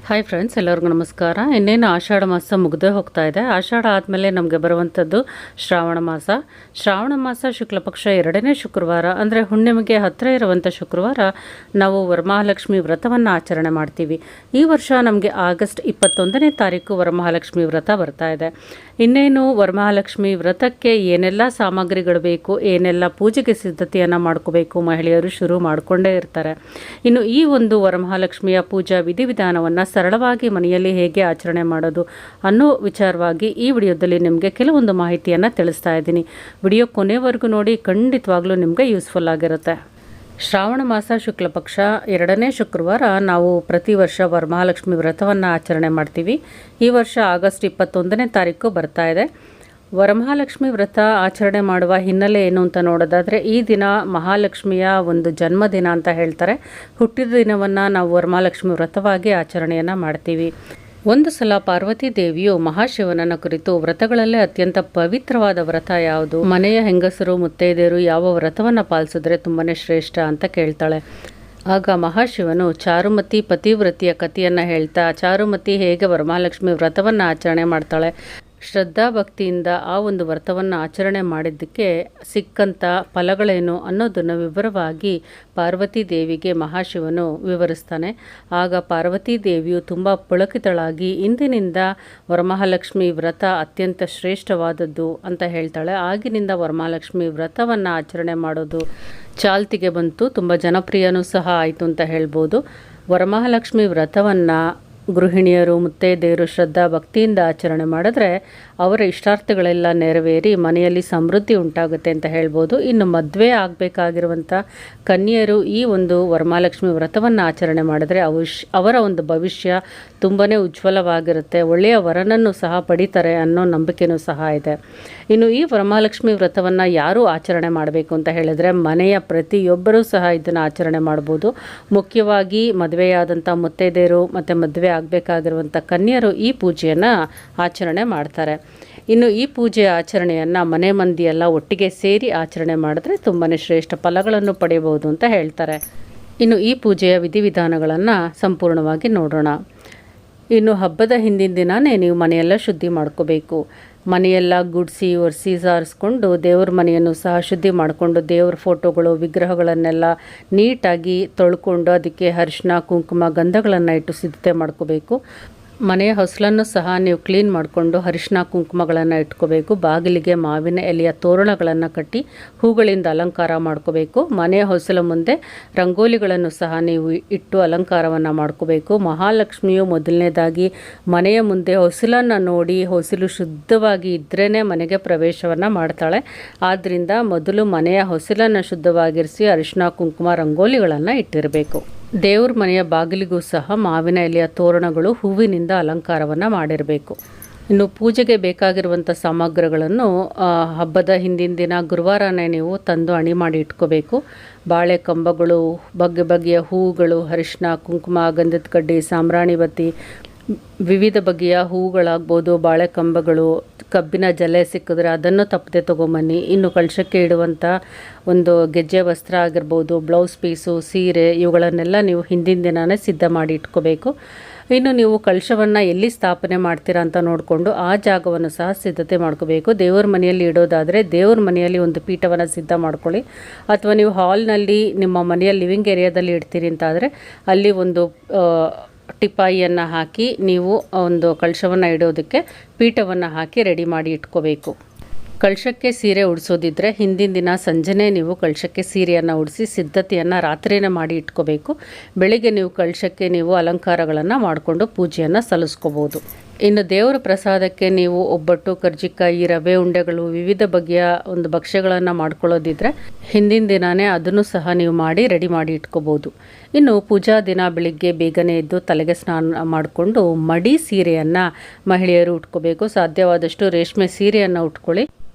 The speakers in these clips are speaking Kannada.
ಹಾಯ್ ಫ್ರೆಂಡ್ಸ್, ಎಲ್ಲರಿಗೂ ನಮಸ್ಕಾರ. ಇನ್ನೇನು ಆಷಾಢ ಮಾಸ ಮುಗ್ದೇ ಹೋಗ್ತಾ ಇದೆ. ಆಷಾಢ ಆದಮೇಲೆ ನಮಗೆ ಬರುವಂಥದ್ದು ಶ್ರಾವಣ ಮಾಸ. ಶ್ರಾವಣ ಮಾಸ ಶುಕ್ಲ ಪಕ್ಷ 2ನೇ ಶುಕ್ರವಾರ ಅಂದರೆ ಹುಣ್ಣಿಮೆಗೆ ಹತ್ತಿರ ಇರುವಂಥ ಶುಕ್ರವಾರ ನಾವು ವರಮಹಾಲಕ್ಷ್ಮಿ ವ್ರತವನ್ನು ಆಚರಣೆ ಮಾಡ್ತೀವಿ. ಈ ವರ್ಷ ನಮಗೆ ಆಗಸ್ಟ್ 21ನೇ ತಾರೀಕು ವರಮಹಾಲಕ್ಷ್ಮಿ ವ್ರತ ಬರ್ತಾ ಇದೆ. ಇನ್ನೇನು ವರಮಹಾಲಕ್ಷ್ಮಿ ವ್ರತಕ್ಕೆ ಏನೆಲ್ಲ ಸಾಮಗ್ರಿಗಳು ಬೇಕು, ಏನೆಲ್ಲ ಪೂಜೆಗೆ ಸಿದ್ಧತೆಯನ್ನು ಮಾಡ್ಕೋಬೇಕು ಮಹಿಳೆಯರು ಶುರು ಮಾಡಿಕೊಂಡೇ ಇರ್ತಾರೆ. ಇನ್ನು ಈ ಒಂದು ವರಮಹಾಲಕ್ಷ್ಮಿಯ ಪೂಜಾ ವಿಧಿವಿಧಾನವನ್ನು ಸರಳವಾಗಿ ಮನೆಯಲ್ಲಿ ಹೇಗೆ ಆಚರಣೆ ಮಾಡೋದು ಅನ್ನೋ ವಿಚಾರವಾಗಿ ಈ ವಿಡಿಯೋದಲ್ಲಿ ನಿಮಗೆ ಕೆಲವೊಂದು ಮಾಹಿತಿಯನ್ನು ತಿಳಿಸ್ತಾ ಇದ್ದೀನಿ. ವಿಡಿಯೋ ಕೊನೆವರೆಗೂ ನೋಡಿ, ಖಂಡಿತವಾಗ್ಲೂ ನಿಮಗೆ ಯೂಸ್ಫುಲ್ ಆಗಿರುತ್ತೆ. ಶ್ರಾವಣ ಮಾಸ ಶುಕ್ಲ ಪಕ್ಷ 2ನೇ ಶುಕ್ರವಾರ ನಾವು ಪ್ರತಿ ವರ್ಷ ವರಮಹಾಲಕ್ಷ್ಮಿ ವ್ರತವನ್ನು ಆಚರಣೆ ಮಾಡ್ತೀವಿ. ಈ ವರ್ಷ ಆಗಸ್ಟ್ 21ನೇ ತಾರೀಕು ಬರ್ತಾ ಇದೆ. ವರಮಹಾಲಕ್ಷ್ಮಿ ವ್ರತ ಆಚರಣೆ ಮಾಡುವ ಹಿನ್ನೆಲೆ ಏನು ಅಂತ ನೋಡೋದಾದರೆ, ಈ ದಿನ ಮಹಾಲಕ್ಷ್ಮಿಯ ಒಂದು ಜನ್ಮದಿನ ಅಂತ ಹೇಳ್ತಾರೆ. ಹುಟ್ಟಿದ ದಿನವನ್ನು ನಾವು ವರಮಹಾಲಕ್ಷ್ಮಿ ವ್ರತವಾಗಿ ಆಚರಣೆಯನ್ನು ಮಾಡ್ತೀವಿ. ಒಂದು ಸಲ ಪಾರ್ವತಿ ದೇವಿಯು ಮಹಾಶಿವನನ್ನ ಕುರಿತು ವ್ರತಗಳಲ್ಲೇ ಅತ್ಯಂತ ಪವಿತ್ರವಾದ ವ್ರತ ಯಾವುದು, ಮನೆಯ ಹೆಂಗಸರು ಮುತ್ತೈದೆಯರು ಯಾವ ವ್ರತವನ್ನು ಪಾಲಿಸಿದ್ರೆ ತುಂಬಾ ಶ್ರೇಷ್ಠ ಅಂತ ಕೇಳ್ತಾಳೆ. ಆಗ ಮಹಾಶಿವನು ಚಾರುಮತಿ ಪತಿವ್ರತಿಯ ಕಥೆಯನ್ನು ಹೇಳ್ತಾ, ಚಾರುಮತಿ ಹೇಗೆ ವರಮಹಾಲಕ್ಷ್ಮಿ ವ್ರತವನ್ನು ಆಚರಣೆ ಮಾಡ್ತಾಳೆ, ಶ್ರದ್ಧಾ ಭಕ್ತಿಯಿಂದ ಆ ಒಂದು ವ್ರತವನ್ನು ಆಚರಣೆ ಮಾಡಿದ್ದಕ್ಕೆ ಸಿಕ್ಕಂಥ ಫಲಗಳೇನು ಅನ್ನೋದನ್ನು ವಿವರವಾಗಿ ಪಾರ್ವತಿ ದೇವಿಗೆ ಮಹಾಶಿವನು ವಿವರಿಸ್ತಾನೆ. ಆಗ ಪಾರ್ವತಿ ದೇವಿಯು ತುಂಬ ಪುಳಕಿತಳಾಗಿ ಇಂದಿನಿಂದ ವರಮಹಾಲಕ್ಷ್ಮಿ ವ್ರತ ಅತ್ಯಂತ ಶ್ರೇಷ್ಠವಾದದ್ದು ಅಂತ ಹೇಳ್ತಾಳೆ. ಆಗಿನಿಂದ ವರಮಹಾಲಕ್ಷ್ಮಿ ವ್ರತವನ್ನು ಆಚರಣೆ ಮಾಡೋದು ಚಾಲ್ತಿಗೆ ಬಂತು, ತುಂಬ ಜನಪ್ರಿಯನೂ ಸಹ ಆಯಿತು ಅಂತ ಹೇಳ್ಬೋದು. ವರಮಹಾಲಕ್ಷ್ಮಿ ವ್ರತವನ್ನು ಗೃಹಿಣಿಯರು ಮುತ್ತೈದೆಯರು ಶ್ರದ್ಧಾ ಭಕ್ತಿಯಿಂದ ಆಚರಣೆ ಮಾಡಿದ್ರೆ ಅವರ ಇಷ್ಟಾರ್ಥಗಳೆಲ್ಲ ನೆರವೇರಿ ಮನೆಯಲ್ಲಿ ಸಮೃದ್ಧಿ ಉಂಟಾಗುತ್ತೆ ಅಂತ ಹೇಳ್ಬೋದು. ಇನ್ನು ಮದುವೆ ಆಗಬೇಕಾಗಿರುವಂಥ ಕನ್ಯೆಯರು ಈ ಒಂದು ವರಮಹಾಲಕ್ಷ್ಮಿ ವ್ರತವನ್ನು ಆಚರಣೆ ಮಾಡಿದ್ರೆ ಅವರ ಒಂದು ಭವಿಷ್ಯ ತುಂಬಾ ಉಜ್ವಲವಾಗಿರುತ್ತೆ, ಒಳ್ಳೆಯ ವರನನ್ನು ಸಹ ಪಡಿತಾರೆ ಅನ್ನೋ ನಂಬಿಕೆಯೂ ಸಹ ಇದೆ. ಇನ್ನು ಈ ವರಮಹಾಲಕ್ಷ್ಮಿ ವ್ರತವನ್ನು ಯಾರು ಆಚರಣೆ ಮಾಡಬೇಕು ಅಂತ ಹೇಳಿದ್ರೆ, ಮನೆಯ ಪ್ರತಿಯೊಬ್ಬರೂ ಸಹ ಇದನ್ನು ಆಚರಣೆ ಮಾಡ್ಬೋದು. ಮುಖ್ಯವಾಗಿ ಮದುವೆಯಾದಂಥ ಮುತ್ತೈದೆಯರು ಮತ್ತು ಮದುವೆ ಆಗಬೇಕಾಗಿರುವಂಥ ಕನ್ಯರು ಈ ಪೂಜೆಯನ್ನು ಆಚರಣೆ ಮಾಡ್ತಾರೆ. ಇನ್ನು ಈ ಪೂಜೆ ಆಚರಣೆಯನ್ನು ಮನೆ ಮಂದಿಯೆಲ್ಲ ಒಟ್ಟಿಗೆ ಸೇರಿ ಆಚರಣೆ ಮಾಡಿದ್ರೆ ತುಂಬಾ ಶ್ರೇಷ್ಠ ಫಲಗಳನ್ನು ಪಡೆಯಬಹುದು ಅಂತ ಹೇಳ್ತಾರೆ. ಇನ್ನು ಈ ಪೂಜೆಯ ವಿಧಿವಿಧಾನಗಳನ್ನು ಸಂಪೂರ್ಣವಾಗಿ ನೋಡೋಣ. ಇನ್ನು ಹಬ್ಬದ ಹಿಂದಿನ ದಿನವೇ ನೀವು ಮನೆಯೆಲ್ಲ ಶುದ್ಧಿ ಮಾಡ್ಕೋಬೇಕು. ಮನೆಯೆಲ್ಲ ಗುಡಿಸಿ ಒರೆಸಿ ಸಾರಿಸ್ಕೊಂಡು ದೇವ್ರ ಮನೆಯನ್ನು ಸಹ ಶುದ್ಧಿ ಮಾಡಿಕೊಂಡು ದೇವ್ರ ಫೋಟೋಗಳು ವಿಗ್ರಹಗಳನ್ನೆಲ್ಲ ನೀಟಾಗಿ ತೊಳ್ಕೊಂಡು ಅದಕ್ಕೆ ಅರಿಶಿನ ಕುಂಕುಮ ಗಂಧಗಳನ್ನು ಇಟ್ಟು ಸಿದ್ಧತೆ ಮಾಡ್ಕೋಬೇಕು. ಮನೆಯ ಹೊಸಲನ್ನು ಸಹ ನೀವು ಕ್ಲೀನ್ ಮಾಡಿಕೊಂಡು ಅರಿಶಿನ ಕುಂಕುಮಗಳನ್ನು ಇಟ್ಕೋಬೇಕು. ಬಾಗಿಲಿಗೆ ಮಾವಿನ ಎಲೆಯ ತೋರಣಗಳನ್ನು ಕಟ್ಟಿ ಹೂಗಳಿಂದ ಅಲಂಕಾರ ಮಾಡ್ಕೋಬೇಕು. ಮನೆಯ ಹೊಸಲ ಮುಂದೆ ರಂಗೋಲಿಗಳನ್ನು ಸಹ ನೀವು ಇಟ್ಟು ಅಲಂಕಾರವನ್ನು ಮಾಡ್ಕೋಬೇಕು. ಮಹಾಲಕ್ಷ್ಮಿಯು ಮೊದಲನೇದಾಗಿ ಮನೆಯ ಮುಂದೆ ಹೊಸಲನ್ನು ನೋಡಿ, ಹೊಸಲು ಶುದ್ಧವಾಗಿ ಇದ್ರೇ ಮನೆಗೆ ಪ್ರವೇಶವನ್ನು ಮಾಡ್ತಾಳೆ. ಆದ್ದರಿಂದ ಮೊದಲು ಮನೆಯ ಹೊಸಲನ್ನು ಶುದ್ಧವಾಗಿರಿಸಿ ಅರಿಶಿನ ಕುಂಕುಮ ರಂಗೋಲಿಗಳನ್ನು ಇಟ್ಟಿರಬೇಕು. ದೇವ್ರ ಮನೆಯ ಬಾಗಿಲಿಗೂ ಸಹ ಮಾವಿನ ಎಲೆಯ ತೋರಣಗಳು ಹೂವಿನಿಂದ ಅಲಂಕಾರವನ್ನು ಮಾಡಿರಬೇಕು. ಇನ್ನು ಪೂಜೆಗೆ ಬೇಕಾಗಿರುವಂಥ ಸಾಮಗ್ರಿಗಳನ್ನು ಹಬ್ಬದ ಹಿಂದಿನ ದಿನ ಗುರುವಾರನೇ ನೀವು ತಂದು ಅಣಿ ಮಾಡಿ ಇಟ್ಕೋಬೇಕು. ಬಾಳೆ ಕಂಬಗಳು, ಬಗೆ ಬಗೆಯ ಹೂಗಳು, ಅರಿಶಿನ ಕುಂಕುಮ ಗಂಧದ ಕಡ್ಡಿ, ಸಾಂಬ್ರಾಣಿ ಬತ್ತಿ, ವಿವಿಧ ಬಗೆಯ ಹೂಗಳಾಗ್ಬೋದು, ಬಾಳೆ ಕಂಬಗಳು, ಕಬ್ಬಿನ ಜಲೆ ಸಿಕ್ಕಿದ್ರೆ ಅದನ್ನು ತಪ್ಪದೆ ತೊಗೊಂಬನ್ನಿ. ಇನ್ನು ಕಳಶಕ್ಕೆ ಇಡುವಂಥ ಒಂದು ಗೆಜ್ಜೆ ವಸ್ತ್ರ ಆಗಿರ್ಬೋದು, ಬ್ಲೌಸ್ ಪೀಸು, ಸೀರೆ, ಇವುಗಳನ್ನೆಲ್ಲ ನೀವು ಹಿಂದಿನ ದಿನವೇ ಸಿದ್ಧ ಮಾಡಿ ಇಟ್ಕೋಬೇಕು. ಇನ್ನು ನೀವು ಕಳಶವನ್ನು ಎಲ್ಲಿ ಸ್ಥಾಪನೆ ಮಾಡ್ತೀರಾ ಅಂತ ನೋಡಿಕೊಂಡು ಆ ಜಾಗವನ್ನು ಸಹ ಸಿದ್ಧತೆ ಮಾಡ್ಕೋಬೇಕು. ದೇವ್ರ ಮನೆಯಲ್ಲಿ ಇಡೋದಾದರೆ ದೇವ್ರ ಮನೆಯಲ್ಲಿ ಒಂದು ಪೀಠವನ್ನು ಸಿದ್ಧ ಮಾಡ್ಕೊಳ್ಳಿ. ಅಥವಾ ನೀವು ಹಾಲ್ನಲ್ಲಿ ನಿಮ್ಮ ಮನೆಯ ಲಿವಿಂಗ್ ಏರಿಯಾದಲ್ಲಿ ಇಡ್ತೀರಿ ಅಂತಾದರೆ ಅಲ್ಲಿ ಒಂದು ಟಿಪಾಯಿಯನ್ನು ಹಾಕಿ ನೀವು ಒಂದು ಕಳಶವನ್ನು ಇಡೋದಕ್ಕೆ ಪೀಠವನ್ನು ಹಾಕಿ ರೆಡಿ ಮಾಡಿ ಇಟ್ಕೋಬೇಕು. ಕಳಶಕ್ಕೆ ಸೀರೆ ಉಡಿಸೋದಿದ್ರೆ ಹಿಂದಿನ ದಿನ ಸಂಜೆನೇ ನೀವು ಕಳಶಕ್ಕೆ ಸೀರೆಯನ್ನು ಉಡಿಸಿ ಸಿದ್ಧತೆಯನ್ನು ರಾತ್ರಿನೇ ಮಾಡಿ ಇಟ್ಕೋಬೇಕು. ಬೆಳಿಗ್ಗೆ ನೀವು ಕಳಶಕ್ಕೆ ನೀವು ಅಲಂಕಾರಗಳನ್ನು ಮಾಡಿಕೊಂಡು ಪೂಜೆಯನ್ನು ಸಲ್ಲಿಸ್ಕೋಬೋದು. ಇನ್ನು ದೇವರ ಪ್ರಸಾದಕ್ಕೆ ನೀವು ಒಬ್ಬಟ್ಟು, ಕರ್ಜಿಕಾಯಿ, ರವೆ ಉಂಡೆಗಳು, ವಿವಿಧ ಬಗೆಯ ಒಂದು ಭಕ್ಷ್ಯಗಳನ್ನು ಮಾಡ್ಕೊಳ್ಳೋದಿದ್ರೆ ಹಿಂದಿನ ದಿನವೇ ಅದನ್ನು ಸಹ ನೀವು ಮಾಡಿ ರೆಡಿ ಮಾಡಿ ಇಟ್ಕೋಬೋದು. ಇನ್ನು ಪೂಜಾ ದಿನ ಬೆಳಿಗ್ಗೆ ಬೇಗನೆ ಎದ್ದು ತಲೆಗೆ ಸ್ನಾನ ಮಾಡಿಕೊಂಡು ಮಡಿ ಸೀರೆಯನ್ನು ಮಹಿಳೆಯರು ಉಟ್ಕೋಬೇಕು. ಸಾಧ್ಯವಾದಷ್ಟು ರೇಷ್ಮೆ ಸೀರೆಯನ್ನು ಉಟ್ಕೊಳ್ಳಿ.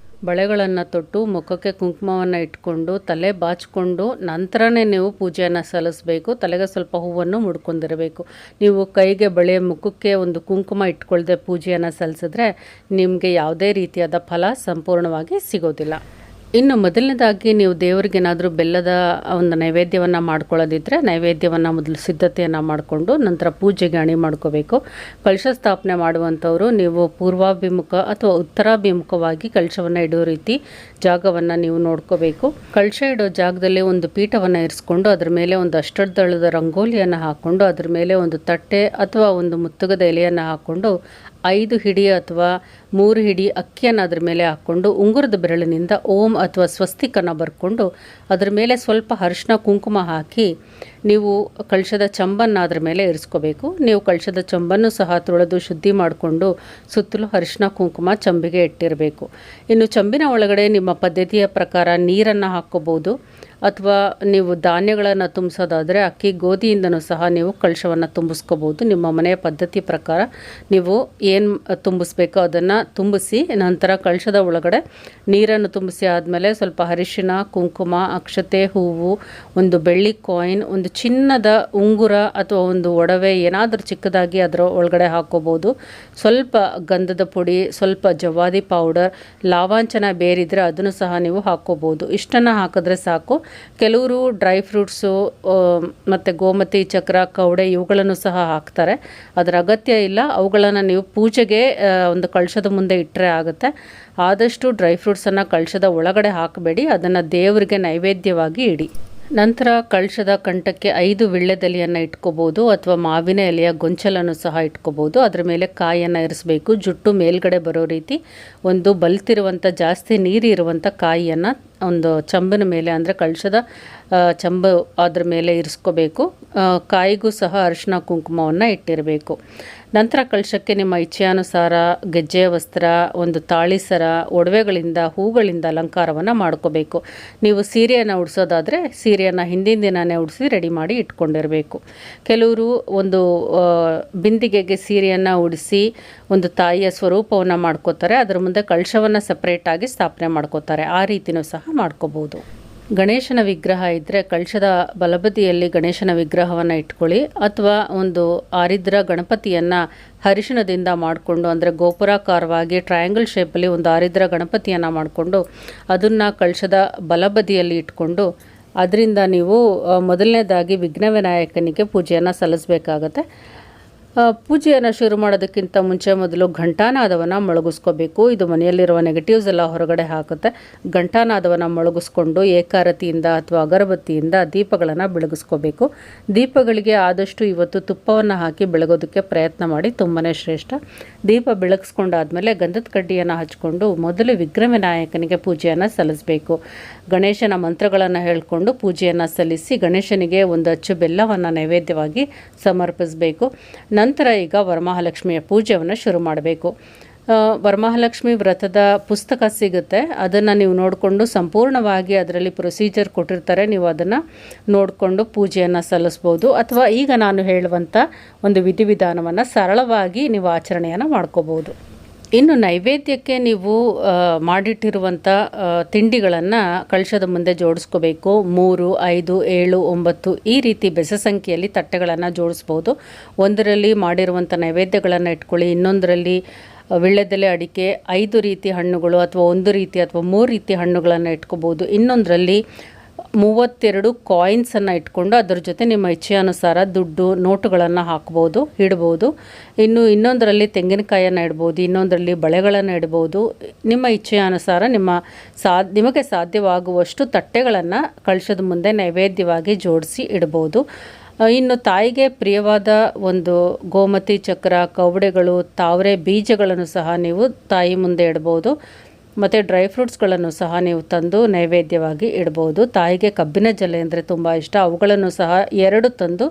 ಬಳೆಗಳನ್ನು ತೊಟ್ಟು ಮುಖಕ್ಕೆ ಕುಂಕುಮವನ್ನು ಇಟ್ಕೊಂಡು ತಲೆ ಬಾಚಿಕೊಂಡು ನಂತರನೇ ನೀವು ಪೂಜೆಯನ್ನು ಸಲ್ಲಿಸಬೇಕು. ತಲೆಗೆ ಸ್ವಲ್ಪ ಹೂವನ್ನು ಮುಡ್ಕೊಂಡಿರಬೇಕು. ನೀವು ಕೈಗೆ ಬಳೆ, ಮುಖಕ್ಕೆ ಒಂದು ಕುಂಕುಮ ಇಟ್ಕೊಳ್ಳದೆ ಪೂಜೆಯನ್ನು ಸಲ್ಲಿಸಿದ್ರೆ ನಿಮಗೆ ಯಾವುದೇ ರೀತಿಯಾದ ಫಲ ಸಂಪೂರ್ಣವಾಗಿ ಸಿಗೋದಿಲ್ಲ. ಇನ್ನು ಮೊದಲನೇದಾಗಿ ನೀವು ದೇವರಿಗೇನಾದರೂ ಬೆಲ್ಲದ ಒಂದು ನೈವೇದ್ಯವನ್ನು ಮಾಡ್ಕೊಳ್ಳೋದಿದ್ದರೆ ನೈವೇದ್ಯವನ್ನು ಮೊದಲು ಸಿದ್ಧತೆಯನ್ನು ಮಾಡಿಕೊಂಡು ನಂತರ ಪೂಜೆಗೆ ಅಣಿ ಮಾಡ್ಕೋಬೇಕು. ಕಳಶ ಸ್ಥಾಪನೆ ಮಾಡುವಂಥವರು ನೀವು ಪೂರ್ವಾಭಿಮುಖ ಅಥವಾ ಉತ್ತರಾಭಿಮುಖವಾಗಿ ಕಳಶವನ್ನು ಇಡೋ ರೀತಿ ಜಾಗವನ್ನು ನೀವು ನೋಡ್ಕೋಬೇಕು. ಕಳಶ ಇಡೋ ಜಾಗದಲ್ಲಿ ಒಂದು ಪೀಠವನ್ನು ಇರಿಸ್ಕೊಂಡು ಅದ್ರ ಮೇಲೆ ಒಂದು ಅಷ್ಟದಳದ ರಂಗೋಲಿಯನ್ನು ಹಾಕ್ಕೊಂಡು ಅದ್ರ ಮೇಲೆ ಒಂದು ತಟ್ಟೆ ಅಥವಾ ಒಂದು ಮುತ್ತುಗದ ಎಲೆಯನ್ನು ಹಾಕ್ಕೊಂಡು 5 ಹಿಡಿ ಅಥವಾ 3 ಹಿಡಿ ಅಕ್ಕಿಯನ್ನು ಅದ್ರ ಮೇಲೆ ಹಾಕ್ಕೊಂಡು ಉಂಗುರದ ಬೆರಳಿನಿಂದ ಓಂ ಅಥವಾ ಸ್ವಸ್ತಿಕನ್ನು ಬರ್ಕೊಂಡು ಅದ್ರ ಮೇಲೆ ಸ್ವಲ್ಪ ಅರಿಶಿನ ಕುಂಕುಮ ಹಾಕಿ ನೀವು ಕಳಶದ ಚಂಬನ್ನು ಅದ್ರ ಮೇಲೆ ಇರಿಸ್ಕೋಬೇಕು. ನೀವು ಕಳಶದ ಚಂಬನ್ನು ಸಹ ತೊಳೆದು ಶುದ್ಧಿ ಮಾಡಿಕೊಂಡು ಸುತ್ತಲೂ ಅರಿಶಿನ ಕುಂಕುಮ ಚಂಬಿಗೆ ಇಟ್ಟಿರಬೇಕು. ಇನ್ನು ಚಂಬಿನ ಒಳಗಡೆ ನಿಮ್ಮ ಪದ್ಧತಿಯ ಪ್ರಕಾರ ನೀರನ್ನು ಹಾಕ್ಕೋಬೋದು ಅಥವಾ ನೀವು ಧಾನ್ಯಗಳನ್ನು ತುಂಬಿಸೋದಾದರೆ ಅಕ್ಕಿ ಗೋಧಿಯಿಂದನೂ ಸಹ ನೀವು ಕಳಶವನ್ನು ತುಂಬಿಸ್ಕೋಬೋದು. ನಿಮ್ಮ ಮನೆಯ ಪದ್ಧತಿ ಪ್ರಕಾರ ನೀವು ಏನು ತುಂಬಿಸ್ಬೇಕೋ ಅದನ್ನು ತುಂಬಿಸಿ ನಂತರ ಕಳಶದ ಒಳಗಡೆ ನೀರನ್ನು ತುಂಬಿಸಿ ಆದಮೇಲೆ ಸ್ವಲ್ಪ ಅರಿಶಿನ ಕುಂಕುಮ ಅಕ್ಷತೆ ಹೂವು ಒಂದು ಬೆಳ್ಳಿ ಕಾಯಿನ್ ಒಂದು ಚಿನ್ನದ ಉಂಗುರ ಅಥವಾ ಒಂದು ಒಡವೆ ಏನಾದರೂ ಚಿಕ್ಕದಾಗಿ ಅದರ ಒಳಗಡೆ ಹಾಕ್ಕೋಬೋದು. ಸ್ವಲ್ಪ ಗಂಧದ ಪುಡಿ ಸ್ವಲ್ಪ ಜವಾದಿ ಪೌಡರ್ ಲಾವಾಂಚನ ಬೇರಿದ್ರೆ ಅದನ್ನು ಸಹ ನೀವು ಹಾಕ್ಕೋಬೋದು. ಇಷ್ಟನ್ನು ಹಾಕಿದ್ರೆ ಸಾಕು. ಕೆಲವರು ಡ್ರೈ ಫ್ರೂಟ್ಸು ಮತ್ತು ಗೋಮತಿ ಚಕ್ರ ಕವಡೆ ಇವುಗಳನ್ನು ಸಹ ಹಾಕ್ತಾರೆ. ಅದರ ಅಗತ್ಯ ಇಲ್ಲ. ಅವುಗಳನ್ನು ನೀವು ಪೂಜೆಗೆ ಒಂದು ಕಳಶದ ಮುಂದೆ ಇಟ್ಟರೆ ಆಗುತ್ತೆ. ಆದಷ್ಟು ಡ್ರೈ ಫ್ರೂಟ್ಸನ್ನು ಕಳಶದ ಒಳಗಡೆ ಹಾಕಬೇಡಿ. ಅದನ್ನು ದೇವರಿಗೆ ನೈವೇದ್ಯವಾಗಿ ಇಡಿ. ನಂತರ ಕಳಶದ ಕಂಠಕ್ಕೆ 5 ವೀಳ್ಯದೆಲೆಯನ್ನು ಇಟ್ಕೋಬೋದು ಅಥವಾ ಮಾವಿನ ಎಲೆಯ ಗೊಂಚಲನ್ನು ಸಹ ಇಟ್ಕೋಬೋದು. ಅದರ ಮೇಲೆ ಕಾಯಿಯನ್ನು ಇರಿಸಬೇಕು. ಜುಟ್ಟು ಮೇಲ್ಗಡೆ ಬರೋ ರೀತಿ ಒಂದು ಬಲ್ತಿರುವಂಥ ಜಾಸ್ತಿ ನೀರು ಇರುವಂಥ ಕಾಯಿಯನ್ನು ಒಂದು ಚಂಬಿನ ಮೇಲೆ ಅಂದರೆ ಕಳಶದ ಚಂಬು ಅದ್ರ ಮೇಲೆ ಇರಿಸ್ಕೋಬೇಕು. ಕಾಯಿಗೂ ಸಹ ಅರಿಶಿನ ಕುಂಕುಮವನ್ನು ಇಟ್ಟಿರಬೇಕು. ನಂತರ ಕಳಶಕ್ಕೆ ನಿಮ್ಮ ಇಚ್ಛೆಯಾನುಸಾರ ಗೆಜ್ಜೆಯ ವಸ್ತ್ರ ಒಂದು ತಾಳಿ ಸರ ಒಡವೆಗಳಿಂದ ಹೂಗಳಿಂದ ಅಲಂಕಾರವನ್ನು ಮಾಡ್ಕೋಬೇಕು. ನೀವು ಸೀರೆಯನ್ನು ಉಡಿಸೋದಾದರೆ ಸೀರೆಯನ್ನು ಹಿಂದಿನ ದಿನವೇ ಉಡಿಸಿ ರೆಡಿ ಮಾಡಿ ಇಟ್ಕೊಂಡಿರಬೇಕು. ಕೆಲವರು ಒಂದು ಬಿಂದಿಗೆಗೆ ಸೀರೆಯನ್ನು ಉಡಿಸಿ ಒಂದು ತಾಯಿಯ ಸ್ವರೂಪವನ್ನು ಮಾಡ್ಕೋತಾರೆ. ಅದರ ಮುಂದೆ ಕಳಶವನ್ನು ಸಪ್ರೇಟಾಗಿ ಸ್ಥಾಪನೆ ಮಾಡ್ಕೋತಾರೆ. ಆ ರೀತಿಯೂ ಸಹ ಮಾಡ್ಕೋಬೋದು. ಗಣೇಶನ ವಿಗ್ರಹ ಇದ್ದರೆ ಕಳಶದ ಬಲಬದಿಯಲ್ಲಿ ಗಣೇಶನ ವಿಗ್ರಹವನ್ನು ಇಟ್ಕೊಳ್ಳಿ ಅಥವಾ ಒಂದು ಆರಿದ್ರ ಗಣಪತಿಯನ್ನು ಅರಿಶಿಣದಿಂದ ಮಾಡಿಕೊಂಡು ಅಂದರೆ ಗೋಪುರಾಕಾರವಾಗಿ ಟ್ರಯಾಂಗಲ್ ಶೇಪಲ್ಲಿ ಒಂದು ಆರಿದ್ರ ಗಣಪತಿಯನ್ನು ಮಾಡಿಕೊಂಡು ಅದನ್ನು ಕಳಶದ ಬಲಬದಿಯಲ್ಲಿ ಇಟ್ಕೊಂಡು ಅದರಿಂದ ನೀವು ಮೊದಲನೇದಾಗಿ ವಿಘ್ನ ವಿನಾಯಕನಿಗೆ ಪೂಜೆಯನ್ನು ಸಲ್ಲಿಸಬೇಕಾಗತ್ತೆ. ಪೂಜೆಯನ್ನು ಶುರು ಮಾಡೋದಕ್ಕಿಂತ ಮುಂಚೆ ಮೊದಲು ಘಂಟಾನಾದವನ್ನು ಮೊಳಗಿಸ್ಕೋಬೇಕು. ಇದು ಮನೆಯಲ್ಲಿರುವ ನೆಗೆಟಿವ್ಸ್ ಎಲ್ಲ ಹೊರಗಡೆ ಹಾಕುತ್ತೆ. ಘಂಟಾನಾದವನ್ನು ಮೊಳಗಿಸ್ಕೊಂಡು ಏಕಾರತಿಯಿಂದ ಅಥವಾ ಅಗರಬತ್ತಿಯಿಂದ ದೀಪಗಳನ್ನು ಬೆಳಗಿಸ್ಕೋಬೇಕು. ದೀಪಗಳಿಗೆ ಆದಷ್ಟು ಇವತ್ತು ತುಪ್ಪವನ್ನು ಹಾಕಿ ಬೆಳಗೋದಕ್ಕೆ ಪ್ರಯತ್ನ ಮಾಡಿ, ತುಂಬಾ ಶ್ರೇಷ್ಠ. ದೀಪ ಬೆಳಗಿಸ್ಕೊಂಡಾದಮೇಲೆ ಗಂಧದ ಕಡ್ಡಿಯನ್ನು ಹಚ್ಕೊಂಡು ಮೊದಲು ವಿಘ್ನ ವಿನಾಯಕನಿಗೆ ಪೂಜೆಯನ್ನು ಸಲ್ಲಿಸಬೇಕು. ಗಣೇಶನ ಮಂತ್ರಗಳನ್ನು ಹೇಳಿಕೊಂಡು ಪೂಜೆಯನ್ನು ಸಲ್ಲಿಸಿ ಗಣೇಶನಿಗೆ ಒಂದು ಅಚ್ಚು ಬೆಲ್ಲವನ್ನು ನೈವೇದ್ಯವಾಗಿ ಸಮರ್ಪಿಸಬೇಕು. ನಂತರ ಈಗ ವರಮಹಾಲಕ್ಷ್ಮಿಯ ಪೂಜೆಯನ್ನು ಶುರು ಮಾಡಬೇಕು. ವರಮಹಾಲಕ್ಷ್ಮಿ ವ್ರತದ ಪುಸ್ತಕ ಸಿಗುತ್ತೆ. ಅದನ್ನು ನೀವು ನೋಡಿಕೊಂಡು ಸಂಪೂರ್ಣವಾಗಿ ಅದರಲ್ಲಿ ಪ್ರೊಸೀಜರ್ ಕೊಟ್ಟಿರ್ತಾರೆ. ನೀವು ಅದನ್ನು ನೋಡಿಕೊಂಡು ಪೂಜೆಯನ್ನು ಸಲ್ಲಿಸ್ಬೋದು ಅಥವಾ ಈಗ ನಾನು ಹೇಳುವಂಥ ಒಂದು ವಿಧಿವಿಧಾನವನ್ನು ಸರಳವಾಗಿ ನೀವು ಆಚರಣೆಯನ್ನು ಮಾಡ್ಕೋಬೋದು. ಇನ್ನು ನೈವೇದ್ಯಕ್ಕೆ ನೀವು ಮಾಡಿಟ್ಟಿರುವಂಥ ತಿಂಡಿಗಳನ್ನು ಕಳಶದ ಮುಂದೆ ಜೋಡಿಸ್ಕೋಬೇಕು. 3, 5, 7, 9 ಈ ರೀತಿ ಬೆಸ ಸಂಖ್ಯೆಯಲ್ಲಿ ತಟ್ಟೆಗಳನ್ನು ಜೋಡಿಸ್ಬೋದು. ಒಂದರಲ್ಲಿ ಮಾಡಿರುವಂಥ ನೈವೇದ್ಯಗಳನ್ನು ಇಟ್ಕೊಳ್ಳಿ, ಇನ್ನೊಂದರಲ್ಲಿ ವೀಳ್ಯದೆಲೆ ಅಡಿಕೆ 5 ರೀತಿ ಹಣ್ಣುಗಳು ಅಥವಾ 1 ರೀತಿ ಅಥವಾ 3 ರೀತಿ ಹಣ್ಣುಗಳನ್ನು ಇಟ್ಕೋಬೋದು. ಇನ್ನೊಂದರಲ್ಲಿ 32 ಕಾಯಿನ್ಸನ್ನು ಇಟ್ಕೊಂಡು ಅದರ ಜೊತೆ ನಿಮ್ಮ ಇಚ್ಛೆಯಾನುಸಾರ ದುಡ್ಡು ನೋಟುಗಳನ್ನು ಹಾಕ್ಬೋದು, ಇಡ್ಬೋದು. ಇನ್ನೊಂದರಲ್ಲಿ ತೆಂಗಿನಕಾಯನ್ನು ಇಡ್ಬೋದು, ಇನ್ನೊಂದರಲ್ಲಿ ಬಳೆಗಳನ್ನು ಇಡ್ಬೋದು. ನಿಮ್ಮ ಇಚ್ಛೆಯಾನುಸಾರ ನಿಮಗೆ ಸಾಧ್ಯವಾಗುವಷ್ಟು ತಟ್ಟೆಗಳನ್ನು ಕಳಶದ ಮುಂದೆ ನೈವೇದ್ಯವಾಗಿ ಜೋಡಿಸಿ ಇಡ್ಬೋದು. ಇನ್ನು ತಾಯಿಗೆ ಪ್ರಿಯವಾದ ಒಂದು ಗೋಮತಿ ಚಕ್ರ ಕವಡೆಗಳು ತಾವರೆ ಬೀಜಗಳನ್ನು ಸಹ ನೀವು ತಾಯಿ ಮುಂದೆ ಇಡ್ಬೋದು. ಮತ್ತು ಡ್ರೈ ಫ್ರೂಟ್ಸ್ಗಳನ್ನು ಸಹ ನೀವು ತಂದು ನೈವೇದ್ಯವಾಗಿ ಇಡ್ಬೋದು. ತಾಯಿಗೆ ಕಬ್ಬಿನ ಜಲೆ ಅಂದರೆ ತುಂಬ ಇಷ್ಟ. ಅವುಗಳನ್ನು ಸಹ 2 ತಂದು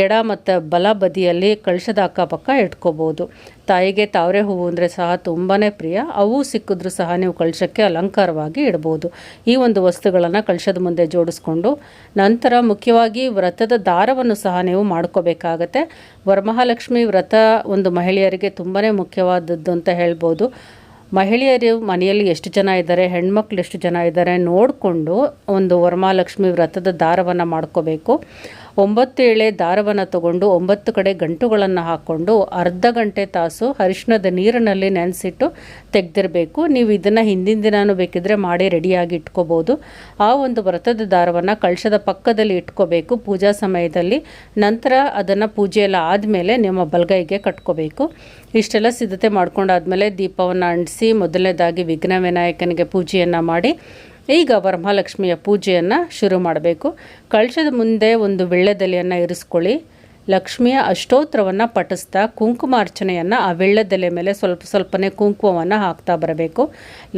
ಎಡ ಮತ್ತು ಬಲ ಬದಿಯಲ್ಲಿ ಕಳಶದ ಅಕ್ಕಪಕ್ಕ ಇಟ್ಕೋಬೋದು. ತಾಯಿಗೆ ತಾವರೆ ಹೂವು ಅಂದರೆ ಸಹ ತುಂಬಾ ಪ್ರಿಯ. ಅವು ಸಿಕ್ಕಿದ್ರೂ ಸಹ ನೀವು ಕಳಶಕ್ಕೆ ಅಲಂಕಾರವಾಗಿ ಇಡ್ಬೋದು. ಈ ಒಂದು ವಸ್ತುಗಳನ್ನು ಕಳಶದ ಮುಂದೆ ಜೋಡಿಸ್ಕೊಂಡು ನಂತರ ಮುಖ್ಯವಾಗಿ ವ್ರತದ ದಾರವನ್ನು ಸಹ ನೀವು ಮಾಡ್ಕೋಬೇಕಾಗತ್ತೆ. ವರಮಹಾಲಕ್ಷ್ಮಿ ವ್ರತ ಒಂದು ಮಹಿಳೆಯರಿಗೆ ತುಂಬಾ ಮುಖ್ಯವಾದದ್ದು ಅಂತ ಹೇಳ್ಬೋದು. ಮಹಿಳೆಯರು ಮನೆಯಲ್ಲಿ ಎಷ್ಟು ಜನ ಇದ್ದಾರೆ, ಹೆಣ್ಮಕ್ಳು ಎಷ್ಟು ಜನ ಇದ್ದಾರೆ ನೋಡಿಕೊಂಡು ಒಂದು ವರಮಹಾಲಕ್ಷ್ಮಿ ವ್ರತದ ದಾರವನ್ನು ಮಾಡ್ಕೋಬೇಕು. 9 ಎಳೆ ದಾರವನ್ನು ತಗೊಂಡು 9 ಕಡೆ ಗಂಟುಗಳನ್ನು ಹಾಕ್ಕೊಂಡು ಅರ್ಧ ಗಂಟೆ ತಾಸು ಅರಿಶಿಣದ ನೀರಿನಲ್ಲಿ ನೆನೆಸಿಟ್ಟು ತೆಗೆದಿರಬೇಕು. ನೀವು ಇದನ್ನು ಹಿಂದಿನ ದಿನಾನು ಬೇಕಿದ್ರೆ ಮಾಡಿ ರೆಡಿಯಾಗಿ ಇಟ್ಕೋಬೋದು. ಆ ಒಂದು ವ್ರತದ ದಾರವನ್ನು ಕಳಶದ ಪಕ್ಕದಲ್ಲಿ ಇಟ್ಕೋಬೇಕು ಪೂಜಾ ಸಮಯದಲ್ಲಿ. ನಂತರ ಅದನ್ನು ಪೂಜೆ ಎಲ್ಲ ಆದಮೇಲೆ ನಿಮ್ಮ ಬಲಗೈಗೆ ಕಟ್ಕೋಬೇಕು. ಇಷ್ಟೆಲ್ಲ ಸಿದ್ಧತೆ ಮಾಡ್ಕೊಂಡಾದ್ಮೇಲೆ ದೀಪವನ್ನು ಅಂಟಿಸಿ ಮೊದಲನೇದಾಗಿ ವಿಘ್ನ ವಿನಾಯಕನಿಗೆ ಪೂಜೆಯನ್ನು ಮಾಡಿ ಈಗ ವರಮಹಾಲಕ್ಷ್ಮಿಯ ಪೂಜೆಯನ್ನು ಶುರು ಮಾಡಬೇಕು. ಕಳಶದ ಮುಂದೆ ಒಂದು ವೀಳ್ಯದೆಲೆಯನ್ನು ಇರಿಸ್ಕೊಳ್ಳಿ. ಲಕ್ಷ್ಮಿಯ ಅಷ್ಟೋತ್ತರವನ್ನು ಪಠಿಸ್ತಾ ಕುಂಕುಮಾರ್ಚನೆಯನ್ನು ಆ ವೀಳ್ಯದೆಲೆ ಮೇಲೆ ಸ್ವಲ್ಪ ಸ್ವಲ್ಪನೇ ಕುಂಕುಮವನ್ನು ಹಾಕ್ತಾ ಬರಬೇಕು.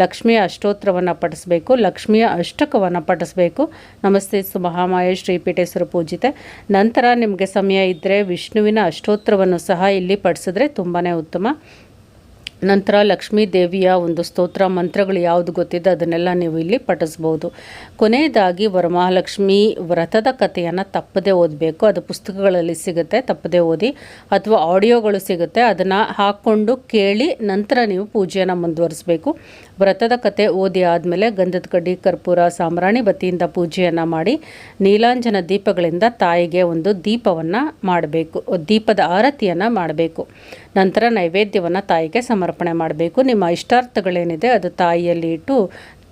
ಲಕ್ಷ್ಮಿಯ ಅಷ್ಟೋತ್ತರವನ್ನು ಪಠಿಸ್ಬೇಕು, ಲಕ್ಷ್ಮಿಯ ಅಷ್ಟಕವನ್ನು ಪಠಿಸ್ಬೇಕು. ನಮಸ್ತೆ ಸು ಮಹಾಮಾಯೆ ಶ್ರೀಪೀಠೇಶ್ವರ ಪೂಜಿತೆ. ನಂತರ ನಿಮಗೆ ಸಮಯ ಇದ್ದರೆ ವಿಷ್ಣುವಿನ ಅಷ್ಟೋತ್ತರವನ್ನು ಸಹ ಇಲ್ಲಿ ಪಠಿಸಿದ್ರೆ ತುಂಬಾ ಉತ್ತಮ. ನಂತರ ಲಕ್ಷ್ಮೀ ದೇವಿಯ ಒಂದು ಸ್ತೋತ್ರ ಮಂತ್ರಗಳು ಯಾವುದು ಗೊತ್ತಿದೆ ಅದನ್ನೆಲ್ಲ ನೀವು ಇಲ್ಲಿ ಪಠಿಸ್ಬೋದು. ಕೊನೆಯದಾಗಿ ವರಮಹಾಲಕ್ಷ್ಮಿ ವ್ರತದ ಕಥೆಯನ್ನು ತಪ್ಪದೇ ಓದಬೇಕು. ಅದು ಪುಸ್ತಕಗಳಲ್ಲಿ ಸಿಗುತ್ತೆ, ತಪ್ಪದೇ ಓದಿ. ಅಥವಾ ಆಡಿಯೋಗಳು ಸಿಗುತ್ತೆ, ಅದನ್ನು ಹಾಕ್ಕೊಂಡು ಕೇಳಿ ನಂತರ ನೀವು ಪೂಜೆಯನ್ನು ಮುಂದುವರಿಸಬೇಕು. ವ್ರತದ ಕಥೆ ಓದಿ ಆದಮೇಲೆ ಗಂಧದ ಕಡ್ಡಿ, ಕರ್ಪೂರ, ಸಾಂಬ್ರಾಣಿ ಬತ್ತಿಯಿಂದ ಪೂಜೆಯನ್ನು ಮಾಡಿ ನೀಲಾಂಜನ ದೀಪಗಳಿಂದ ತಾಯಿಗೆ ಒಂದು ದೀಪವನ್ನು ಮಾಡಬೇಕು, ದೀಪದ ಆರತಿಯನ್ನು ಮಾಡಬೇಕು. ನಂತರ ನೈವೇದ್ಯವನ್ನು ತಾಯಿಗೆ ಸಮರ್ಪಣೆ ಮಾಡಬೇಕು. ನಿಮ್ಮ ಇಷ್ಟಾರ್ಥಗಳೇನಿದೆ ಅದು ತಾಯಿಯಲ್ಲಿ ಇಟ್ಟು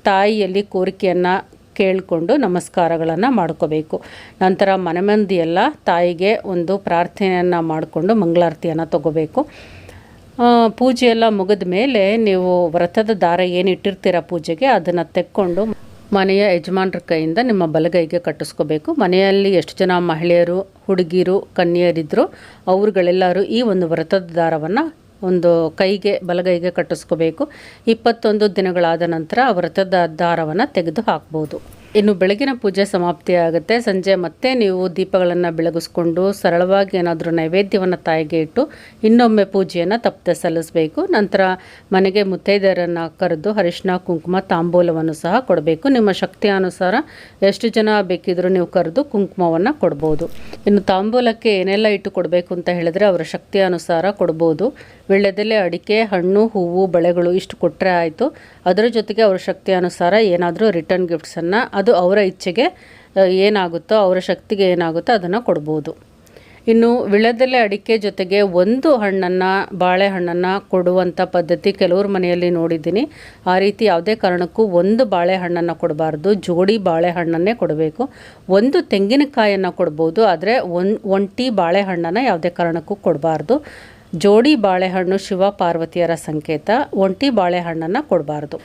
ತಾಯಿಯಲ್ಲಿ ಕೋರಿಕೆಯನ್ನು ಕೇಳಿಕೊಂಡು ನಮಸ್ಕಾರಗಳನ್ನು ಮಾಡ್ಕೋಬೇಕು. ನಂತರ ಮನೆ ಮಂದಿ ಎಲ್ಲ ತಾಯಿಗೆ ಒಂದು ಪ್ರಾರ್ಥನೆಯನ್ನು ಮಾಡಿಕೊಂಡು ಮಂಗಳಾರತಿಯನ್ನು ತಗೋಬೇಕು. ಪೂಜೆಯೆಲ್ಲ ಮುಗಿದ ಮೇಲೆ ನೀವು ವ್ರತದ ದಾರ ಏನು ಇಟ್ಟಿರ್ತೀರ ಪೂಜೆಗೆ ಅದನ್ನು ತೆಕ್ಕೊಂಡು ಮನೆಯ ಯಜಮಾನ್ರ ಕೈಯಿಂದ ನಿಮ್ಮ ಬಲಗೈಗೆ ಕಟ್ಟಿಸ್ಕೋಬೇಕು. ಮನೆಯಲ್ಲಿ ಎಷ್ಟು ಜನ ಮಹಿಳೆಯರು, ಹುಡುಗಿರು, ಕನ್ಯರಿದ್ದರು ಅವ್ರುಗಳೆಲ್ಲರೂ ಈ ಒಂದು ವ್ರತದ ದಾರವನ್ನು ಒಂದು ಕೈಗೆ ಬಲಗೈಗೆ ಕಟ್ಟಿಸ್ಕೋಬೇಕು. 21 ದಿನಗಳಾದ ನಂತರ ಆ ವ್ರತದ ದಾರವನ್ನು ತೆಗೆದು ಹಾಕ್ಬೋದು. ಇನ್ನು ಬೆಳಗಿನ ಪೂಜೆ ಸಮಾಪ್ತಿ ಆಗುತ್ತೆ. ಸಂಜೆ ಮತ್ತೆ ನೀವು ದೀಪಗಳನ್ನು ಬೆಳಗಿಸ್ಕೊಂಡು ಸರಳವಾಗಿ ಏನಾದರೂ ನೈವೇದ್ಯವನ್ನು ತಾಯಿಗೆ ಇಟ್ಟು ಇನ್ನೊಮ್ಮೆ ಪೂಜೆಯನ್ನು ತಪ್ಪದೆ ಸಲ್ಲಿಸಬೇಕು. ನಂತರ ಮನೆಗೆ ಮುತ್ತೈದೆಯರನ್ನು ಕರೆದು ಅರಿಶಿನ, ಕುಂಕುಮ, ತಾಂಬೂಲವನ್ನು ಸಹ ಕೊಡಬೇಕು. ನಿಮ್ಮ ಶಕ್ತಿಯ ಅನುಸಾರ ಎಷ್ಟು ಜನ ಬೇಕಿದ್ರೂ ನೀವು ಕರೆದು ಕುಂಕುಮವನ್ನು ಕೊಡ್ಬೋದು. ಇನ್ನು ತಾಂಬೂಲಕ್ಕೆ ಏನೆಲ್ಲ ಇಟ್ಟು ಕೊಡಬೇಕು ಅಂತ ಹೇಳಿದ್ರೆ ಅವರ ಶಕ್ತಿಯ ಅನುಸಾರ ಕೊಡ್ಬೋದು. ವೀಳ್ಯದೆಲೆ, ಅಡಿಕೆ, ಹಣ್ಣು, ಹೂವು, ಬಳೆಗಳು ಇಷ್ಟು ಕೊಟ್ಟರೆ ಆಯಿತು. ಅದರ ಜೊತೆಗೆ ಅವರ ಶಕ್ತಿಯ ಅನುಸಾರ ಏನಾದರೂ ರಿಟರ್ನ್ ಗಿಫ್ಟ್ಸನ್ನು ಅದು ಅವರ ಇಚ್ಛೆಗೆ ಏನಾಗುತ್ತೋ ಅವರ ಶಕ್ತಿಗೆ ಏನಾಗುತ್ತೋ ಅದನ್ನು ಕೊಡ್ಬೋದು. ಇನ್ನು ವೀಳ್ಯದೆಲೆ, ಅಡಿಕೆ ಜೊತೆಗೆ ಒಂದು ಹಣ್ಣನ್ನು, ಬಾಳೆಹಣ್ಣನ್ನು ಕೊಡುವಂಥ ಪದ್ಧತಿ ಕೆಲವ್ರ ಮನೆಯಲ್ಲಿ ನೋಡಿದ್ದೀನಿ. ಆ ರೀತಿ ಯಾವುದೇ ಕಾರಣಕ್ಕೂ ಒಂದು ಬಾಳೆಹಣ್ಣನ್ನು ಕೊಡಬಾರ್ದು, ಜೋಡಿ ಬಾಳೆಹಣ್ಣನ್ನೇ ಕೊಡಬೇಕು. ಒಂದು ತೆಂಗಿನಕಾಯನ್ನು ಕೊಡ್ಬೋದು, ಆದರೆ ಒಂಟಿ ಬಾಳೆಹಣ್ಣನ್ನು ಯಾವುದೇ ಕಾರಣಕ್ಕೂ ಕೊಡಬಾರ್ದು. ಜೋಡಿ ಬಾಳೆಹಣ್ಣು ಶಿವ ಪಾರ್ವತಿಯರ ಸಂಕೇತ, ಒಂಟಿ ಬಾಳೆಹಣ್ಣನ್ನು ಕೊಡಬಾರ್ದು.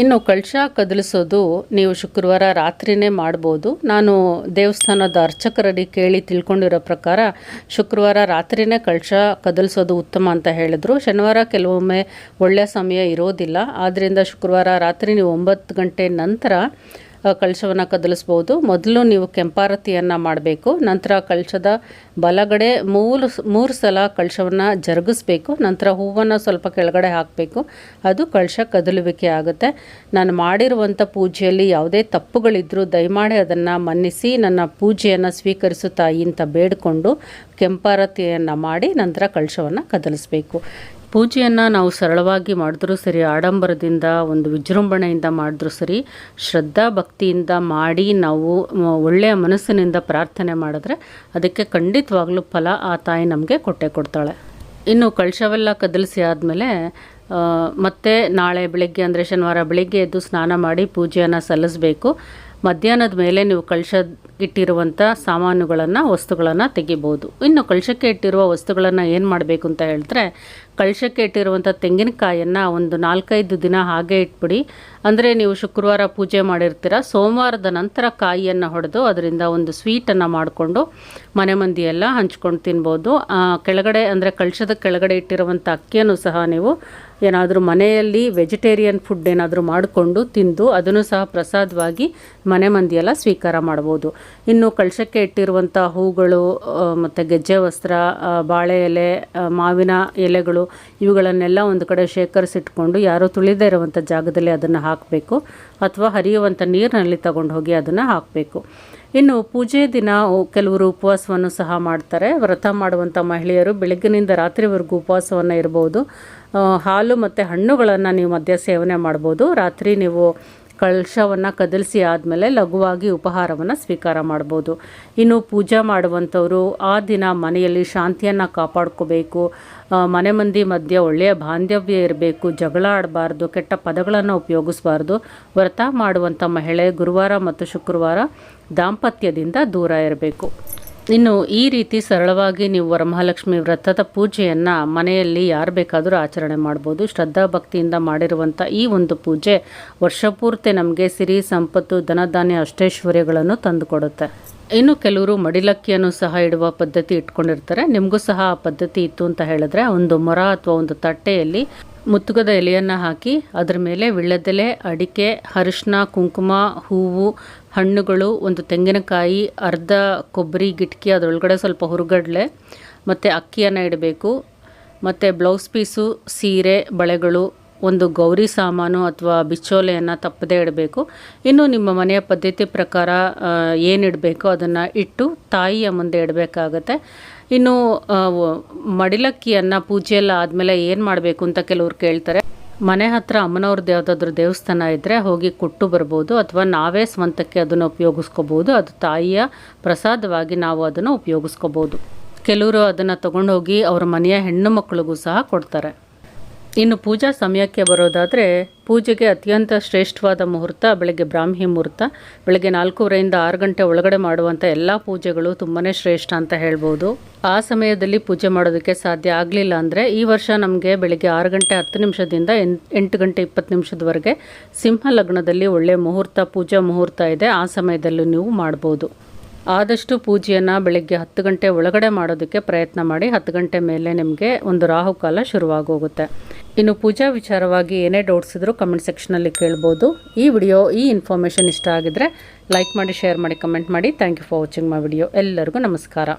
ಇನ್ನು ಕಳಶ ಕದಲಿಸೋದು ನೀವು ಶುಕ್ರವಾರ ರಾತ್ರಿಯೇ ಮಾಡ್ಬೋದು. ನಾನು ದೇವಸ್ಥಾನದ ಅರ್ಚಕರಲ್ಲಿ ಕೇಳಿ ತಿಳ್ಕೊಂಡಿರೋ ಪ್ರಕಾರ ಶುಕ್ರವಾರ ರಾತ್ರಿಯೇ ಕಳಶ ಕದಲಿಸೋದು ಉತ್ತಮ ಅಂತ ಹೇಳಿದ್ರು. ಶನಿವಾರ ಕೆಲವೊಮ್ಮೆ ಒಳ್ಳೆಯ ಸಮಯ ಇರೋದಿಲ್ಲ. ಆದ್ದರಿಂದ ಶುಕ್ರವಾರ ರಾತ್ರಿ ನೀವು 9 ಗಂಟೆ ನಂತರ ಕಳಶವನ್ನು ಕದಲಿಸ್ಬೋದು. ಮೊದಲು ನೀವು ಕೆಂಪಾರತಿಯನ್ನು ಮಾಡಬೇಕು. ನಂತರ ಕಳಶದ ಬಲಗಡೆ ಮೂರು ಸಲ ಕಳಶವನ್ನು ಜರುಗಿಸ್ಬೇಕು. ನಂತರ ಹೂವನ್ನು ಸ್ವಲ್ಪ ಕೆಳಗಡೆ ಹಾಕಬೇಕು. ಅದು ಕಳಶ ಕದಲುವಿಕೆ ಆಗುತ್ತೆ. ನಾನು ಮಾಡಿರುವಂಥ ಪೂಜೆಯಲ್ಲಿ ಯಾವುದೇ ತಪ್ಪುಗಳಿದ್ದರೂ ದಯಮಾಡಿ ಅದನ್ನು ಮನ್ನಿಸಿ ನನ್ನ ಪೂಜೆಯನ್ನು ಸ್ವೀಕರಿಸು ತಾಯಿ ಅಂತ ಬೇಡಿಕೊಂಡು ಕೆಂಪಾರತಿಯನ್ನು ಮಾಡಿ ನಂತರ ಕಳಶವನ್ನು ಕದಲಿಸ್ಬೇಕು. ಪೂಜೆಯನ್ನು ನಾವು ಸರಳವಾಗಿ ಮಾಡಿದ್ರೂ ಸರಿ, ಆಡಂಬರದಿಂದ ಒಂದು ವಿಜೃಂಭಣೆಯಿಂದ ಮಾಡಿದ್ರೂ ಸರಿ, ಶ್ರದ್ಧಾ ಭಕ್ತಿಯಿಂದ ಮಾಡಿ ನಾವು ಒಳ್ಳೆಯ ಮನಸ್ಸಿನಿಂದ ಪ್ರಾರ್ಥನೆ ಮಾಡಿದ್ರೆ ಅದಕ್ಕೆ ಖಂಡಿತವಾಗ್ಲೂ ಫಲ ಆ ತಾಯಿ ನಮಗೆ ಕೊಟ್ಟೇ ಕೊಡ್ತಾಳೆ. ಇನ್ನು ಕಳಶವೆಲ್ಲ ಕದಲಿಸಿ ಆದಮೇಲೆ ಮತ್ತೆ ನಾಳೆ ಬೆಳಗ್ಗೆ ಅಂದರೆ ಶನಿವಾರ ಬೆಳಗ್ಗೆ ಎದ್ದು ಸ್ನಾನ ಮಾಡಿ ಪೂಜೆಯನ್ನು ಸಲ್ಲಿಸಬೇಕು. ಮಧ್ಯಾಹ್ನದ ಮೇಲೆ ನೀವು ಕಳಶ ಇಟ್ಟಿರುವಂಥ ಸಾಮಾನುಗಳನ್ನು, ವಸ್ತುಗಳನ್ನು ತೆಗಿಬೋದು. ಇನ್ನು ಕಳಶಕ್ಕೆ ಇಟ್ಟಿರುವ ವಸ್ತುಗಳನ್ನು ಏನು ಮಾಡಬೇಕು ಅಂತ ಹೇಳಿದ್ರೆ, ಕಳಶಕ್ಕೆ ಇಟ್ಟಿರುವಂಥ ತೆಂಗಿನಕಾಯನ್ನು ಒಂದು 4-5 ದಿನ ಹಾಗೆ ಇಟ್ಬಿಡಿ. ಅಂದರೆ ನೀವು ಶುಕ್ರವಾರ ಪೂಜೆ ಮಾಡಿರ್ತೀರ, ಸೋಮವಾರದ ನಂತರ ಕಾಯಿಯನ್ನು ಹೊಡೆದು ಅದರಿಂದ ಒಂದು ಸ್ವೀಟನ್ನು ಮಾಡಿಕೊಂಡು ಮನೆ ಮಂದಿ ಎಲ್ಲ ಹಂಚ್ಕೊಂಡು ತಿನ್ಬೋದು. ಕೆಳಗಡೆ ಅಂದರೆ ಕಳಶದ ಕೆಳಗಡೆ ಇಟ್ಟಿರುವಂಥ ಅಕ್ಕಿಯನ್ನು ಸಹ ನೀವು ಏನಾದರೂ ಮನೆಯಲ್ಲಿ ವೆಜಿಟೇರಿಯನ್ ಫುಡ್ ಏನಾದರೂ ಮಾಡಿಕೊಂಡು ತಿಂದು ಅದನ್ನು ಸಹ ಪ್ರಸಾದವಾಗಿ ಮನೆ ಮಂದಿಯೆಲ್ಲ ಸ್ವೀಕಾರ ಮಾಡ್ಬೋದು. ಇನ್ನು ಕಳಶಕ್ಕೆ ಇಟ್ಟಿರುವಂಥ ಹೂಗಳು ಮತ್ತು ಗೆಜ್ಜೆ ವಸ್ತ್ರ, ಬಾಳೆ ಎಲೆ, ಮಾವಿನ ಎಲೆಗಳು ಇವುಗಳನ್ನೆಲ್ಲ ಒಂದು ಕಡೆ ಶೇಖರಿಸಿಟ್ಕೊಂಡು ಯಾರೋ ತುಳಿದೇ ಇರುವಂಥ ಜಾಗದಲ್ಲಿ ಅದನ್ನು ಹಾಕಬೇಕು. ಅಥವಾ ಹರಿಯುವಂಥ ನೀರಿನಲ್ಲಿ ತಗೊಂಡು ಹೋಗಿ ಅದನ್ನು ಹಾಕಬೇಕು. ಇನ್ನು ಪೂಜೆ ದಿನ ಕೆಲವರು ಉಪವಾಸವನ್ನು ಸಹ ಮಾಡ್ತಾರೆ. ವ್ರತ ಮಾಡುವಂಥ ಮಹಿಳೆಯರು ಬೆಳಗ್ಗಿನಿಂದ ರಾತ್ರಿವರೆಗೂ ಉಪವಾಸವನ್ನು ಇರ್ಬೋದು. ಹಾಲು ಮತ್ತು ಹಣ್ಣುಗಳನ್ನು ನೀವು ಮಧ್ಯ ಸೇವನೆ ಮಾಡ್ಬೋದು. ರಾತ್ರಿ ನೀವು ಕಳಶವನ್ನು ಕದಲಿಸಿ ಆದಮೇಲೆ ಲಘುವಾಗಿ ಉಪಹಾರವನ್ನು ಸ್ವೀಕಾರ ಮಾಡ್ಬೋದು. ಇನ್ನು ಪೂಜೆ ಮಾಡುವಂಥವರು ಆ ದಿನ ಮನೆಯಲ್ಲಿ ಶಾಂತಿಯನ್ನು ಕಾಪಾಡ್ಕೋಬೇಕು, ಮನೆ ಮಂದಿ ಮಧ್ಯೆ ಒಳ್ಳೆಯ ಬಾಂಧವ್ಯ ಇರಬೇಕು, ಜಗಳ ಆಡಬಾರ್ದು, ಕೆಟ್ಟ ಪದಗಳನ್ನು ಉಪಯೋಗಿಸಬಾರ್ದು. ವ್ರತ ಮಾಡುವಂಥ ಮಹಿಳೆ ಗುರುವಾರ ಮತ್ತು ಶುಕ್ರವಾರ ದಾಂಪತ್ಯದಿಂದ ದೂರ ಇರಬೇಕು. ಇನ್ನು ಈ ರೀತಿ ಸರಳವಾಗಿ ನೀವು ವರಮಹಾಲಕ್ಷ್ಮಿ ವ್ರತದ ಪೂಜೆಯನ್ನು ಮನೆಯಲ್ಲಿ ಯಾರು ಬೇಕಾದರೂ ಆಚರಣೆ ಮಾಡ್ಬೋದು. ಶ್ರದ್ಧಾಭಕ್ತಿಯಿಂದ ಮಾಡಿರುವಂಥ ಈ ಒಂದು ಪೂಜೆ ವರ್ಷಪೂರ್ತಿ ನಮಗೆ ಸಿರಿ ಸಂಪತ್ತು ಧನಧಾನ್ಯ ಅಷ್ಟೈಶ್ವರ್ಯಗಳನ್ನು ತಂದುಕೊಡುತ್ತೆ. ಇನ್ನು ಕೆಲವರು ಮಡಿಲಕ್ಕಿಯನ್ನು ಸಹ ಇಡುವ ಪದ್ಧತಿ ಇಟ್ಕೊಂಡಿರ್ತಾರೆ. ನಿಮಗೂ ಸಹ ಆ ಪದ್ಧತಿ ಇತ್ತು ಅಂತ ಹೇಳಿದ್ರೆ ಒಂದು ಮೊರ ಅಥವಾ ಒಂದು ತಟ್ಟೆಯಲ್ಲಿ ಮುತ್ತುಗದ ಎಲೆಯನ್ನು ಹಾಕಿ ಅದರ ಮೇಲೆ ವಿಳ್ಯದೆಲೆ, ಅಡಿಕೆ, ಅರಿಶಿನ, ಕುಂಕುಮ, ಹೂವು, ಹಣ್ಣುಗಳು, ಒಂದು ತೆಂಗಿನಕಾಯಿ, ಅರ್ಧ ಕೊಬ್ಬರಿ ಗಿಟ್ಕಿ, ಅದರೊಳಗಡೆ ಸ್ವಲ್ಪ ಹುರುಗಡ್ಲೆ ಮತ್ತು ಅಕ್ಕಿಯನ್ನು ಇಡಬೇಕು. ಮತ್ತು ಬ್ಲೌಸ್ ಪೀಸು, ಸೀರೆ, ಬಳೆಗಳು, ಒಂದು ಗೌರಿ ಸಾಮಾನು ಅಥವಾ ಬಿಚ್ಚೋಲೆಯನ್ನು ತಪ್ಪದೇ ಇಡಬೇಕು. ಇನ್ನು ನಿಮ್ಮ ಮನೆಯ ಪದ್ಧತಿ ಪ್ರಕಾರ ಏನಿಡಬೇಕು ಅದನ್ನು ಇಟ್ಟು ತಾಯಿಯ ಮುಂದೆ ಇಡಬೇಕಾಗತ್ತೆ. ಇನ್ನು ಮಡಿಲಕ್ಕಿಯನ್ನು ಪೂಜೆಯೆಲ್ಲ ಆದಮೇಲೆ ಏನು ಮಾಡಬೇಕು ಅಂತ ಕೆಲವ್ರು ಕೇಳ್ತಾರೆ. ಮನೆ ಹತ್ರ ಅಮ್ಮನವ್ರದ್ದು ಯಾವುದಾದ್ರೂ ದೇವಸ್ಥಾನ ಇದ್ದರೆ ಹೋಗಿ ಕೊಟ್ಟು ಬರ್ಬೋದು, ಅಥವಾ ನಾವೇ ಸ್ವಂತಕ್ಕೆ ಅದನ್ನು ಉಪಯೋಗಿಸ್ಕೋಬೋದು. ಅದು ತಾಯಿಯ ಪ್ರಸಾದವಾಗಿ ನಾವು ಅದನ್ನು ಉಪಯೋಗಿಸ್ಕೋಬೋದು. ಕೆಲವರು ಅದನ್ನು ತೊಗೊಂಡೋಗಿ ಅವ್ರ ಮನೆಯ ಹೆಣ್ಣು ಮಕ್ಕಳಿಗೂ ಸಹ ಕೊಡ್ತಾರೆ. ಇನ್ನು ಪೂಜಾ ಸಮಯಕ್ಕೆ ಬರೋದಾದರೆ ಪೂಜೆಗೆ ಅತ್ಯಂತ ಶ್ರೇಷ್ಠವಾದ ಮುಹೂರ್ತ ಬೆಳಗ್ಗೆ ಬ್ರಾಹ್ಮಿ ಮುಹೂರ್ತ. ಬೆಳಗ್ಗೆ 4:30ರಿಂದ 6 ಗಂಟೆ ಒಳಗಡೆ ಮಾಡುವಂಥ ಎಲ್ಲ ಪೂಜೆಗಳು ತುಂಬಾ ಶ್ರೇಷ್ಠ ಅಂತ ಹೇಳ್ಬೋದು. ಆ ಸಮಯದಲ್ಲಿ ಪೂಜೆ ಮಾಡೋದಕ್ಕೆ ಸಾಧ್ಯ ಆಗಲಿಲ್ಲ ಅಂದರೆ ಈ ವರ್ಷ ನಮಗೆ ಬೆಳಗ್ಗೆ 6 ಗಂಟೆ 10 ನಿಮಿಷದಿಂದ 8 ಗಂಟೆ 20 ನಿಮಿಷದವರೆಗೆ ಸಿಂಹ ಲಗ್ನದಲ್ಲಿ ಒಳ್ಳೆಯ ಮುಹೂರ್ತ, ಪೂಜಾ ಮುಹೂರ್ತ ಇದೆ. ಆ ಸಮಯದಲ್ಲೂ ನೀವು ಮಾಡ್ಬೋದು. ಆದಷ್ಟು ಪೂಜೆಯನ್ನು ಬೆಳಗ್ಗೆ 10 ಗಂಟೆ ಒಳಗಡೆ ಮಾಡೋದಕ್ಕೆ ಪ್ರಯತ್ನ ಮಾಡಿ. 10 ಗಂಟೆ ಮೇಲೆ ನಿಮಗೆ ಒಂದು ರಾಹುಕಾಲ ಶುರುವಾಗೋಗುತ್ತೆ. ಇನ್ನು ಪೂಜಾ ವಿಚಾರವಾಗಿ ಏನೇ ಡೌಟ್ಸ್ ಇದ್ದರೂ ಕಮೆಂಟ್ ಸೆಕ್ಷನಲ್ಲಿ ಕೇಳ್ಬೋದು. ಈ ಇನ್ಫಾರ್ಮೇಷನ್ ಇಷ್ಟ ಆಗಿದ್ರೆ ಲೈಕ್ ಮಾಡಿ, ಶೇರ್ ಮಾಡಿ, ಕಮೆಂಟ್ ಮಾಡಿ. Thank you for watching my video. ಎಲ್ಲರಿಗೂ ನಮಸ್ಕಾರ.